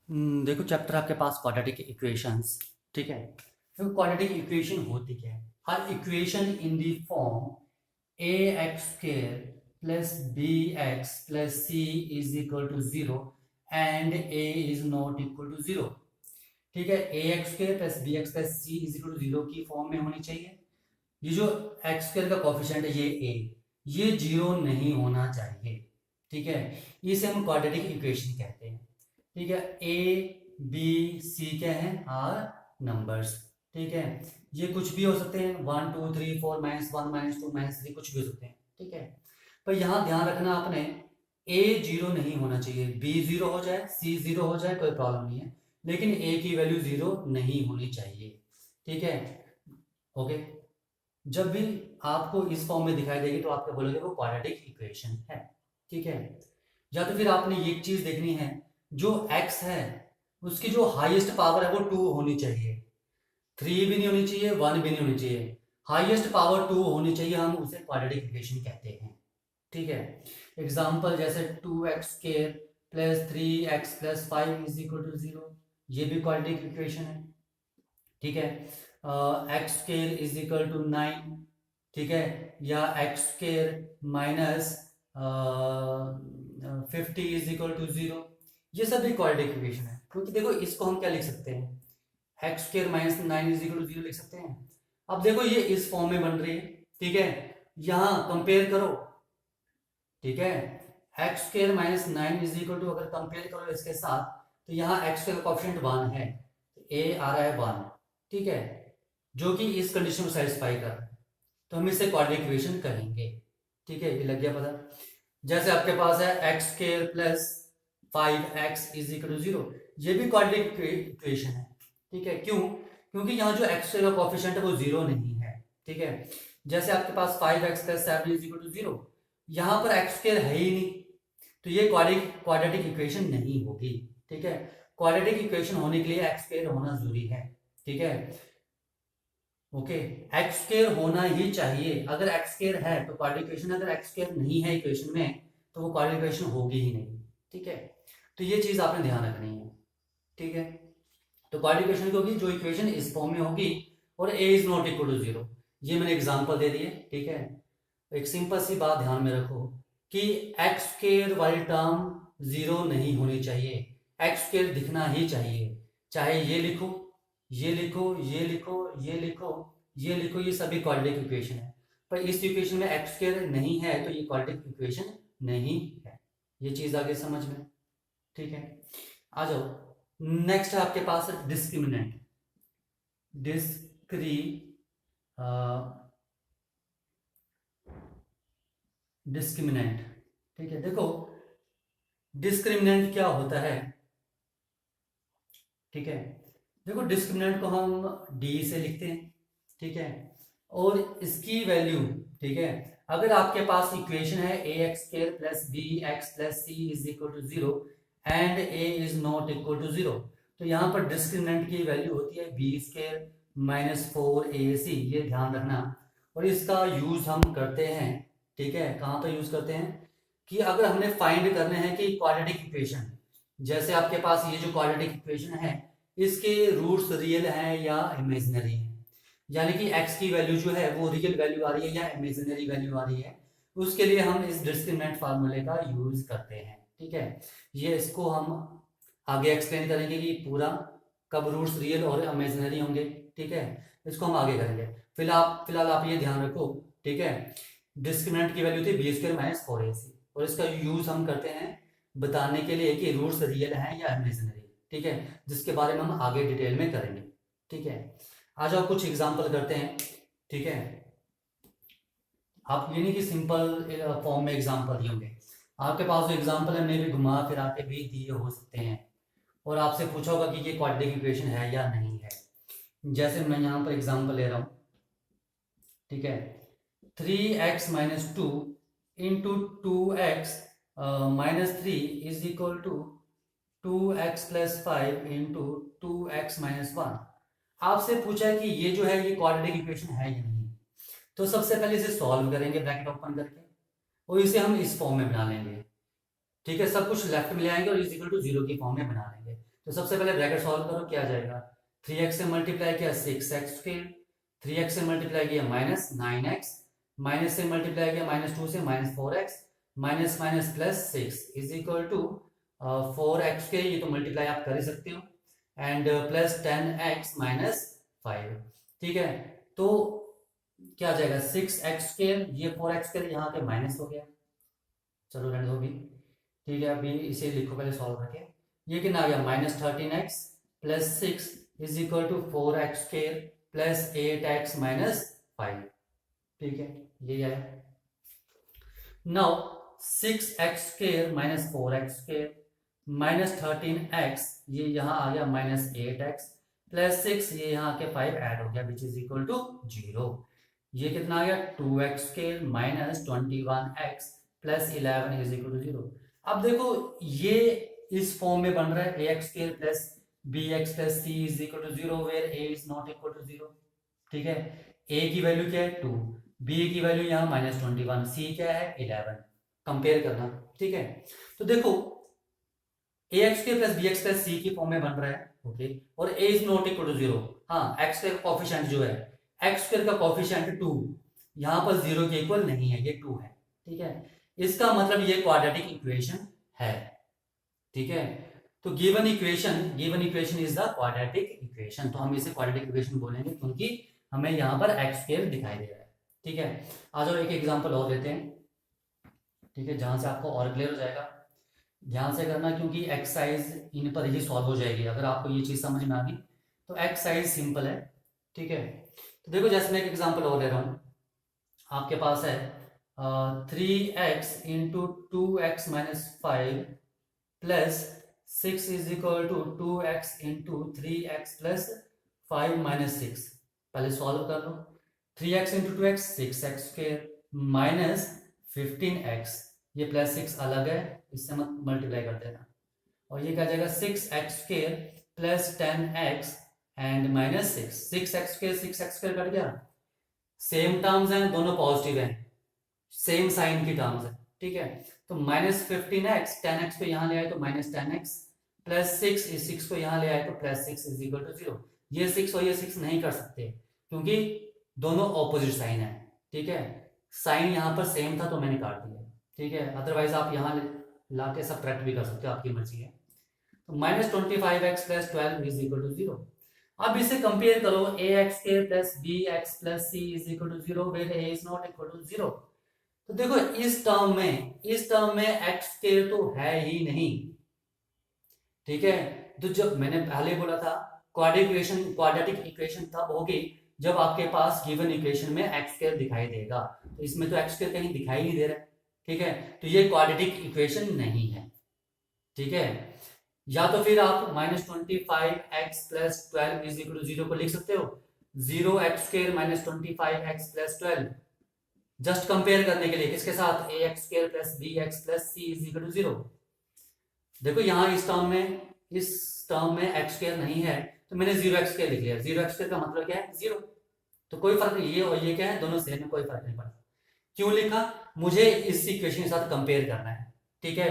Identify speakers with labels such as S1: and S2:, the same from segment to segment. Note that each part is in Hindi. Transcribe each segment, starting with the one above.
S1: देखो चैप्टर आपके पास क्वाड्रेटिक इक्वेशंस। ठीक है, देखो क्वाड्रेटिक इक्वेशन होती क्या है। हर equation in the form a x square plus b x plus c is equal to zero and a is not equal to zero. ठीक है, a x square plus b x plus c is equal to zero की फॉर्म में होनी चाहिए। ये जो एक्स स्क्र का कॉफिशिएंट है ये ए, ये जीरो नहीं होना चाहिए। ठीक है, इसे हम क्वाड्रेटिक इक्वेशन कहते हैं। ठीक है, ए बी सी क्या है, आर नंबर्स। ठीक है, ये कुछ भी हो सकते हैं, 1 2 3 4 -1 -2 -3 कुछ भी हो सकते हैं। ठीक है, पर यहां ध्यान रखना आपने, ए जीरो नहीं होना चाहिए। बी जीरो हो जाए, सी जीरो हो जाए, कोई प्रॉब्लम नहीं है, लेकिन ए की वैल्यू जीरो नहीं होनी चाहिए। ठीक है, ओके। जब भी आपको इस फॉर्म में दिखाई देगी तो आप क्या बोलोगे, वो क्वाड्रेटिक इक्वेशन है। ठीक है, या तो फिर आपने ये चीज देखनी है, जो x है उसकी जो हाईएस्ट पावर है वो 2 होनी चाहिए। 3 भी नहीं होनी चाहिए, 1 भी नहीं होनी चाहिए, हाईएस्ट पावर 2 होनी चाहिए, हम उसे क्वाड्रेटिक इक्वेशन कहते हैं। ठीक है, एग्जाम्पल जैसे 2x² plus 3x plus 5 is equal to 0, ये भी क्वाड्रेटिक इक्वेशन है। ठीक है, x square is equal to 9। ठीक है, या x square minus 50 is equal to 0, ये सब भी क्वाड्रेटिक इक्वेशन है। क्योंकि देखो इसको हम क्या लिख सकते हैं, x square minus 9 is equal to 0 लिख सकते हैं। अब देखो ये इस फॉर्म में बन रही है। ठीक है, यहां कंपेयर करो। ठीक है, x square minus 9 is equal to, अगर कंपेयर करो इसके साथ, तो यहाँ एक्स का कॉफिशिएंट 1 है, तो ए आ रहा है 1। ठीक है, जो कि इस कंडीशन को सेटिस्फाई कर रहा है, तो हम इसे क्वाड्रेटिक इक्वेशन कहेंगे। ठीक है, ये लग गया पता। जैसे आपके पास है x square plus 5x is equal to 0, ये भी क्वाड्रेटिक इक्वेशन है। ठीक है, क्यों? क्योंकि यहाँ जो एक्स का कॉफिशिएंट है वो 0 नहीं है। ठीक है, जैसे आपके पास 5x plus 7 is equal to 0, यहाँ पर एक्स स्क्र है ही नहीं, तो ये क्वाड्रेटिक इक्वेशन नहीं होगी। ठीक है, क्वाड्रेटिक इक्वेशन होने के लिए एक्स स्क्र होना जरूरी है। ठीक है, ओके, एक्स स्क्र होना ही चाहिए। अगर एक्स स्क्र है तो क्वाड्रेटिक इक्वेशन, अगर एक्स स्क्र नहीं है इक्वेशन में तो वो क्वाड्रेटिक इक्वेशन होगी ही नहीं। ठीक है, तो ये चीज आपने ध्यान रखनी है। ठीक है, तो क्वाड्रेटिक इक्वेशन की होगी जो इक्वेशन इस फॉर्म में होगी और ए इज नॉट इक्वल टू 0। ये मैंने एग्जांपल दे दिए। ठीक है, एक सिंपल सी बात ध्यान में रखो कि एक्स स्क्र वाली टर्म 0 नहीं होनी चाहिए, एक्स स्क्र दिखना ही चाहिए। चाहे ये लिखो, ये लिखो, ये लिखो, ये लिखो, ये लिखो, ये सभी क्वाड्रेटिक इक्वेशन है। पर इस इक्वेशन में एक्स स्क्र नहीं है तो ये क्वाड्रेटिक इक्वेशन नहीं है। ये चीज आगे समझ में। ठीक है, आ जाओ। नेक्स्ट है आपके पास डिस्क्रिमिनेंट। डिस्क्री डिस्क्रिमिनेंट। ठीक है, देखो डिस्क्रिमिनेंट क्या होता है। ठीक है, देखो डिस्क्रिमिनेंट को हम डी से लिखते हैं। ठीक है, और इसकी वैल्यू, ठीक है, अगर आपके पास इक्वेशन है a x square plus b x plus c is equal to 0 and a is not equal to 0, तो यहाँ पर डिस्क्रिमिनेंट की वैल्यू होती है बी स्क्र माइनस 4ac, ये ध्यान रखना। और इसका यूज हम करते हैं, ठीक है, कहाँ पर यूज करते हैं, कि अगर हमने फाइंड करने हैं कि क्वाड्रेटिक इक्वेशन, जैसे आपके पास ये जो क्वाड्रेटिक इक्वेशन है इसके रूट्स रियल हैं या इमेजिनरी हैं, यानी कि x की वैल्यू जो है वो रियल वैल्यू आ रही है या इमेजिनरी वैल्यू आ रही है, उसके लिए हम इस डिस्क्रिमिनेंट फार्मूले का यूज करते हैं। ठीक है, ये इसको हम आगे एक्सप्लेन करेंगे कि पूरा कब रूट्स रियल और इमेजिनरी होंगे। ठीक है, इसको हम आगे करेंगे। फिलहाल आप ये ध्यान रखो। ठीक है, डिस्क्रिमिनेंट की वैल्यू थी बी स्क्वायर माइनस 4ac, और इसका यूज हम करते हैं बताने के लिए कि रूट्स रियल हैं या इमेजिनरी। ठीक है, जिसके बारे में हम आगे डिटेल में करेंगे। ठीक है, आ जाओ कुछ एग्जांपल करते हैं। ठीक है, आप ये नहीं कि सिंपल फॉर्म में एग्जांपल दिए होंगे, आपके पास जो एग्जांपल है मैं भी घुमा फिरा के भी दिए हो सकते हैं, और आपसे पूछा होगा कि ये क्वाड्रेटिक इक्वेशन है या नहीं है। जैसे मैं यहाँ पर एग्जांपल ले रहा हूँ। ठीक है, 3x minus 2 into 2x minus 3 is equal to 2x plus 5 into 2x minus 1। आपसे पूछा है कि ये जो है ये क्वाड्रेटिक इक्वेशन है या नहीं, तो सबसे पहले इसे सॉल्व करेंगे ब्रैकेट ओपन करके, और इसे हम इस फॉर्म में बना लेंगे। ठीक है, सब कुछ लेफ्ट में ले आएंगे और इज इक्वल टू 0 की फॉर्म में बना लेंगे। तो सबसे पहले ब्रैकेट सॉल्व करो, क्या आ जाएगा, 3x से मल्टीप्लाई किया 6x², 3x से मल्टीप्लाई किया -9x, माइनस से मल्टीप्लाई किया -2 से -4x, minus minus plus 6 is equal to 4x², ये तो मल्टीप्लाई आप कर ही सकते हो, एंड प्लस 10x -5। ठीक है, तो क्या आ जाएगा 6x², ये 4x², यहाँ पे माइनस हो गया, चलो रहने दो भी। ठीक है, अभी इसे लिखो पहले सॉल्व करके, ये कितना आ गया -13x plus 6 is equal to 4x² plus 8x -5। ठीक है, ये आया। Now 6x² minus 4x² minus 13x, ये यहाँ आ गया -8x प्लस 6, ये यहाँ के 5 ऐड हो गया विच इज इक्वल टू 0। ये कितना आ गया 2x² minus 21x plus 11 is equal to 0। अब देखो ये इस फॉर्म में बन रहा है ax² plus bx plus c is equal to 0 where a is not equal to 0। ठीक है, a की वैल्यू क्या है 2, b की वैल्यू यहाँ -21, c क्या है 11, कंपेयर करना। ठीक है, तो देखो ax² plus bx plus c की फॉर्म में बन रहा है, ओके, और a is not equal to 0। हाँ, x का कोफिशिएंट जो है x² का कोफिशिएंट 2 यहाँ पर 0 के इक्वल नहीं है, ये 2 है। ठीक है, इसका मतलब ये क्वाड्रेटिक इक्वेशन है। ठीक है, तो given equation is the quadratic equation, तो हम इसे क्वाड्रेटिक इक्वेशन बोलेंगे क्योंकि हमें यहाँ पर x² दिखाई दे रहा है। ठीक है, आ जाओ एक एग्जांपल और लेते हैं। ठीक है, जहां से आपको और क्लियर हो जाएगा, ध्यान से करना क्योंकि एक्सरसाइज इन पर ही सॉल्व हो जाएगी अगर आपको ये चीज समझ में आ गई तो। एक्सरसाइज सिंपल है। ठीक है, तो देखो जैसे मैं एक एग्जांपल और ले रहा हूँ, आपके पास है 3x into 2x minus 5 plus 6 is equal to 2x into 3x plus 5 minus 6। पहले सॉल्व कर लो, 3x into 2x 6x² minus 15x, ये प्लस 6 अलग है, इससे मत मल्टीप्लाई कर देना, और ये क्या जाएगा 6x² plus 10x and minus 6, 6x² cut गया, सेम टर्म्स हैं, दोनों पॉजिटिव हैं, सेम साइन की टर्म्स है। ठीक है, तो -15x 10x को यहाँ ले आए तो -10x प्लस 6 को यहाँ ले आए तो प्लस 6 इज इक्वल टू 0। ये 6 और ये 6 नहीं कर सकते क्योंकि दोनों ऑपोजिट साइन है। ठीक है, साइन यहाँ पर सेम था तो मैंने काट दिया। ठीक है, अदरवाइज आप यहाँ ला के सब्ट्रैक्ट भी कर सकते हो, आपकी मर्जी है। तो -25x plus 12 is equal to 0। अब इसे कंपेयर करो ax² plus bx plus c is equal to 0 where a is not equal to 0। तो देखो इस टर्म में x² तो है ही नहीं। ठीक है, तो जब मैंने पहले बोला था क्वाड्रेटिक इक्वेशन तब होगी जब आपके पास गिवन इक्वेशन में x² दिखाई देगा, तो इसमें तो x² कहीं दिखाई नहीं दे रहा है। ठीक है, तो ये क्वाड्रेटिक इक्वेशन नहीं है। ठीक है, या तो फिर आप -25x plus 12 is equal to 0 को लिख सकते हो, 0x² minus 25x plus 12, just compare करने के लिए किसके साथ ax² plus bx plus c is equal to 0। देखो यहाँ इस टर्म में x² नहीं है तो मैंने 0x² लिख लिया, 0x² का मतलब क्या है 0, तो कोई फर्क नहीं, ये और ये क्या है दोनों सेम है, कोई फर्क नहीं पड़ता। क्यों लिखा, मुझे इस इक्वेशन के साथ कंपेयर करना है। ठीक है,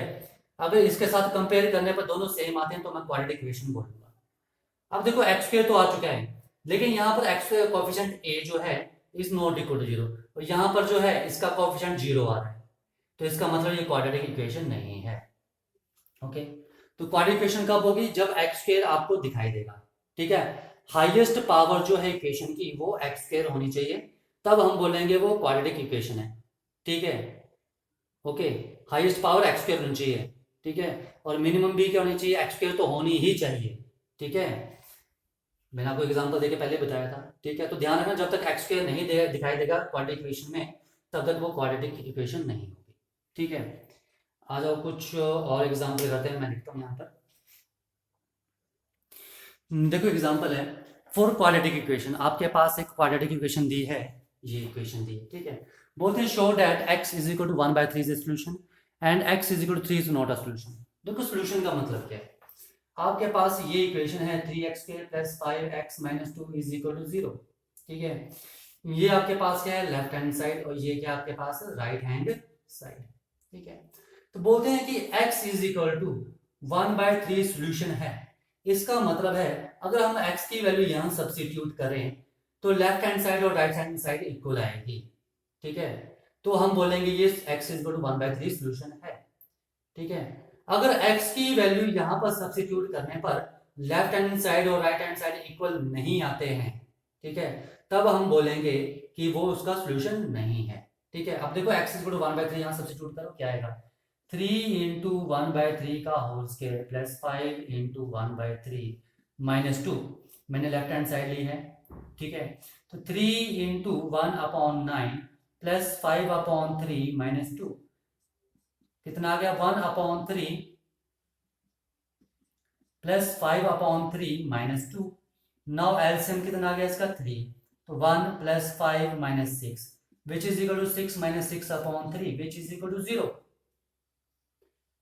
S1: अगर इसके साथ कंपेयर करने पर दोनों सेम आते हैं तो मैं क्वाड्रेटिक इक्वेशन बोलूंगा। अब देखो x² तो आ चुका है, लेकिन यहाँ पर x का कोएफिशिएंट a जो है इज नॉट इक्वल टू 0, और यहाँ पर जो है इसका कोएफिशिएंट 0 आ रहा है, तो इसका मतलब ये क्वाड्रेटिक इक्वेशन नहीं है। ओके, तो क्वाड्रेटिक इक्वेशन कब होगी, जब x² आपको दिखाई देगा। ठीक है, हाईएस्ट पावर जो है इक्वेशन की वो x² होनी चाहिए, तब हम बोलेंगे वो क्वाड्रेटिक इक्वेशन है। ठीक है, ओके, हाईएस्ट पावर x² होनी चाहिए। ठीक है, और मिनिमम भी क्या होनी चाहिए, x² तो होनी ही चाहिए। ठीक है, मैंने आपको एग्जांपल देके पहले बताया था। ठीक है, तो ध्यान रखना जब तक x² नहीं दिखाई देगा क्वाड्रेटिक इक्वेशन में तब तक वो क्वाड्रेटिक इक्वेशन नहीं होगी। ठीक है, आ जाओ कुछ और एग्जांपल करते हैं, मैं लिखता हूँ यहाँ पर। देखो एग्जांपल है फॉर क्वाड्रेटिक इक्वेशन, आपके पास एक क्वाड्रेटिक इक्वेशन दी है, ये इक्वेशन दी है। ठीक है, बोलते हैं show that x is equal to 1/3 is a solution and x is equal to 3 is not a solution. देखो सॉल्यूशन का मतलब क्या है, आपके पास ये इक्वेशन है 3x² plus 5x minus 2 is equal to 0। ठीक है, ये आपके पास क्या है लेफ्ट हैंड साइड, और ये क्या आपके पास है राइट हैंड साइड। ठीक है, तो बोलते हैं कि x is equal to 1/3 solution है, इसका मतलब है अगर हम x की वैल्यू यहाँ सब्स्टिट्यूट करें तो लेफ्ट हैंड साइड और राइट हैंड साइड इक्वल आएगी, ठीक है। तो हम बोलेंगे ये x is equal to 1/3 solution है, ठीक है। अगर x की वैल्यू यहाँ पर सब्स्टिट्यूट करने पर लेफ्ट हैंड साइड और राइट हैंड साइड इक्वल नहीं आते हैं, ठीक है, तब हम बोलेंगे कि वो उसका सोल्यूशन नहीं है, ठीक है। अब देखो x इज इक्वल टू 1/3 यहाँ सब्स्टिट्यूट करो, क्या आएगा 3 इंटू 1/3 का whole square plus 5 into 1/3 minus 2, मैंने लेफ्ट हैंड साइड ली है, ठीक है। तो 3 इंटू 1/9 प्लस 5/3 माइनस 2 कितना आ गया 1/3 प्लस 5/3 माइनस 2। नाउ एलसीएम कितना आ गया इसका 3, तो 1 plus 5 minus 6 which is equal to 6 minus 6/3 which is equal to 0।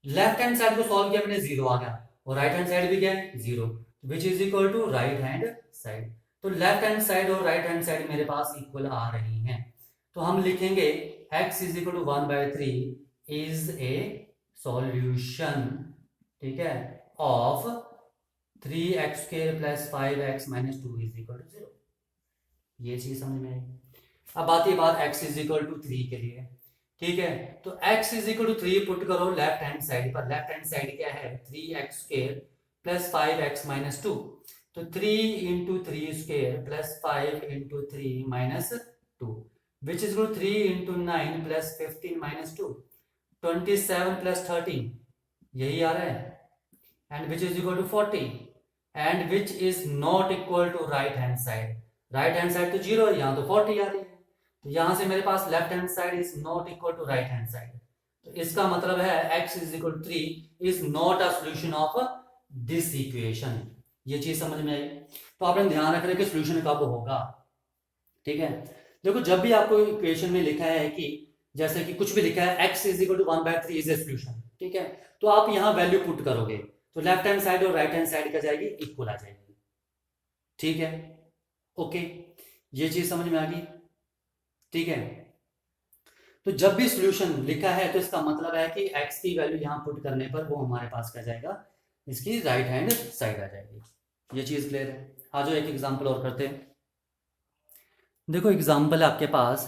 S1: Left hand side को सॉल्व किया मैंने 0 आ गया और राइट हैंड साइड भी क्या है 0 which is equal to right hand side. तो लेफ्ट हैंड साइड और राइट हैंड साइड मेरे पास इक्वल आ रही हैं, तो हम लिखेंगे x is equal to 1/3 is a solution, ठीक है, of 3x² plus 5x minus 2 is equal to 0। ये चीज समझ में आई। अब आती है बात x इज इक्वल टू 3 के लिए, ठीक है। तो x is equal to 3 put करो लेफ्ट हैंड साइड पर, लेफ्ट हैंड साइड क्या है 3x² प्लस 5x माइनस 2, तो 3 into 3² plus 5 into 3 minus 2 which is 3 into 9 plus 15 minus 2, 27 plus 13 यही आ रहा है, and which is equal to 40 and which is not equal to right hand side. Right hand side तो 0 है, यहाँ तो 40 आ रही है, तो यहां से मेरे पास left hand side is not equal to right hand side, तो इसका मतलब है x is equal to 3 is not a solution of this equation. ये चीज समझ में आई। तो आपने ध्यान रखना कि सॉल्यूशन कब होगा, ठीक है। देखो जब भी आपको इक्वेशन में लिखा है कि जैसे कि कुछ भी लिखा है x is equal to 1/3 is a solution, ठीक है, तो आप यहाँ वैल्यू पुट करोगे तो लेफ्ट हैंड साइड और राइट हैंड साइड का जाएगी इक्वल आ जाएगी, ठीक है, ओके। ये चीज समझ में आ गई, ठीक है। तो जब भी सॉल्यूशन लिखा है तो इसका मतलब है कि x की वैल्यू यहां पुट करने पर वो हमारे पास क्या जाएगा, इसकी राइट हैंड साइड आ जाएगी। ये चीज क्लियर है। आ जाओ एक एग्जांपल और करते हैं। देखो एग्जांपल है आपके पास,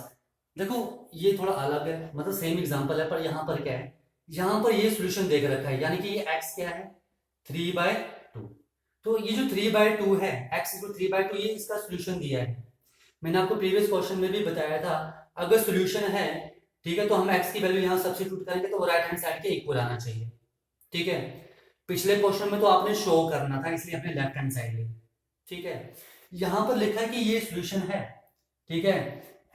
S1: देखो ये थोड़ा अलग है, मतलब सेम एग्जांपल है पर यहाँ पर क्या है, यहाँ पर ये सॉल्यूशन देख रखा है, यानी कि ये x क्या है 3/2, तो ये जो 3/2 है x इक्वल 3/2 ये इसका सॉल्यूशन दिया है। मैंने आपको प्रीवियस क्वेश्चन में भी बताया था अगर सॉल्यूशन है, ठीक है, तो हम x की वैल्यू यहाँ सब्स्टिट्यूट करेंगे तो वो राइट हैंड साइड के इक्वल आना चाहिए, ठीक है। पिछले क्वेश्चन में तो आपने शो करना था इसलिए हमने लेफ्ट हैंड साइड ली, ठीक है। यहां पर लिखा है कि ये सॉल्यूशन है, ठीक है,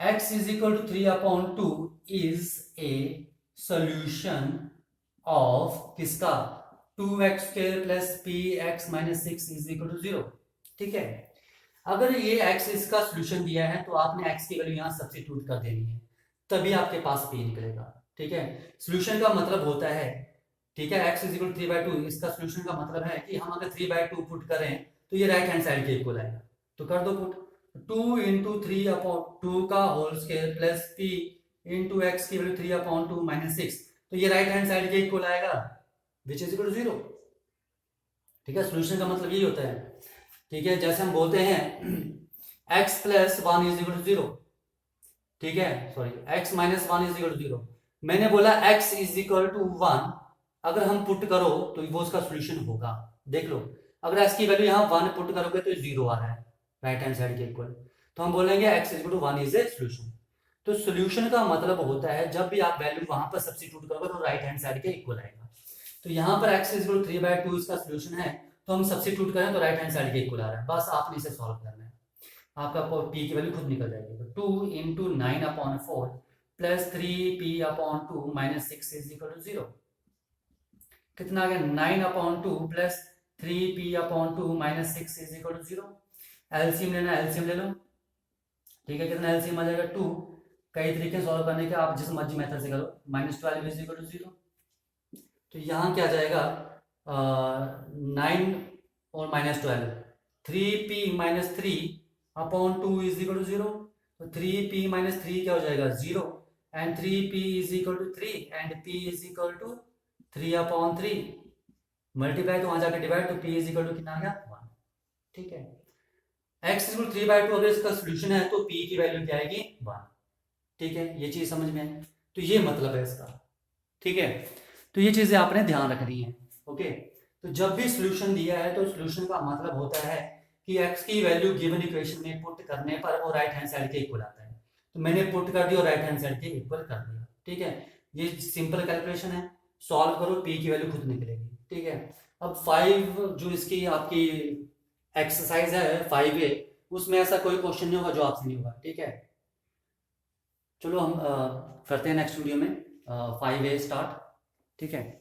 S1: x is equal to 3/2 is a solution of किसका 2x² plus px minus 6 is equal to 0, ठीक है। अगर ये x इसका सॉल्यूशन दिया है तो आपने x की वैल्यू यहाँ सब्स्टिट्यूट कर देनी है, तभी आपके पास p निकलेगा, ठीक है। सॉल्यूशन का मतलब होता है, ठीक है, x इज इक्वल 3/2 इसका सॉल्यूशन का मतलब है कि हम अगर 3/2 पुट करें तो ये राइट हैंड साइड के इक्वल आएगा, तो कर दो पुट 2 इंटू 3/2 का whole square plus p into x की वैल्यू 3/2 माइनस 6, तो ये राइट हैंड साइड के इक्वल आएगा विच इज इक्वल टू 0, ठीक है। सॉल्यूशन का मतलब यही होता है, ठीक है। जैसे हम बोलते हैं x plus 1 is equal to 0, ठीक है, sorry x minus 1 is equal to 0, मैंने बोला x इज इक्वल टू 1 अगर हम पुट करो तो वो उसका सॉल्यूशन होगा। देख लो अगर x की वैल्यू यहाँ 1 पुट करोगे तो 0 आ रहा है राइट हैंड साइड के इक्वल, तो हम बोलेंगे x is equal to 1 is a solution. तो सॉल्यूशन का मतलब होता है जब भी आप वैल्यू वहां पर सब्स्टिट्यूट करोगे तो राइट हैंड साइड के इक्वल आएगा। तो यहाँ पर x इज इक्वल टू 3/2 इसका सॉल्यूशन है, तो हम सब्स्टिट्यूट करें तो राइट हैंड साइड के इक्वल आ रहा है, बस आपने इसे सॉल्व करना है, आपका p की वैल्यू खुद निकल जाएगी। तो 2 into 9/4 plus 3p/2 minus 6 is equal to 0, कितना आ गया 9/2 plus 3p/2 minus 6 is equal to 0। LCM लेना एलसीएम ले लो, ठीक है, कितना एलसीएम आ जाएगा 2, कई तरीके सॉल्व करने के आप जिस मर्जी मेथड से करो, -12 इज इक्वल टू 0, तो यहाँ क्या जाएगा 9 और -12 3p minus 3/2 is equal to 0, तो 3p माइनस 3 क्या हो जाएगा 0 and 3p is equal to 3 and p is equal to 3/3, multiply तो वहां जाकर डिवाइड, तो p इज इक्वल टू कितना आ गया 1। ठीक है, x इक्वल 3/2 अगर इसका सोल्यूशन है तो p की वैल्यू क्या आएगी 1। ठीक है, ये चीज समझ में आई। तो ये मतलब है इसका। ठीक है, तो ये चीजें आपने ध्यान रखनी है। ओके, तो जब भी सोल्यूशन दिया है तो सोल्यूशन का मतलब होता है कि x की वैल्यू गिवन इक्वेशन में पुट करने पर वो राइट हैंड साइड के इक्वल आता है। तो मैंने पुट कर दिया और राइट हैंड साइड के इक्वल कर दिया। ठीक है, ये सिंपल कैलकुलेशन है, सॉल्व करो p की वैल्यू खुद निकलेगी। ठीक है, अब 5 जो इसकी आपकी एक्सरसाइज है 5A, उसमें ऐसा कोई क्वेश्चन नहीं होगा जो आपसे नहीं होगा। ठीक है, चलो हम करते हैं नेक्स्ट वीडियो में 5A स्टार्ट। ठीक है।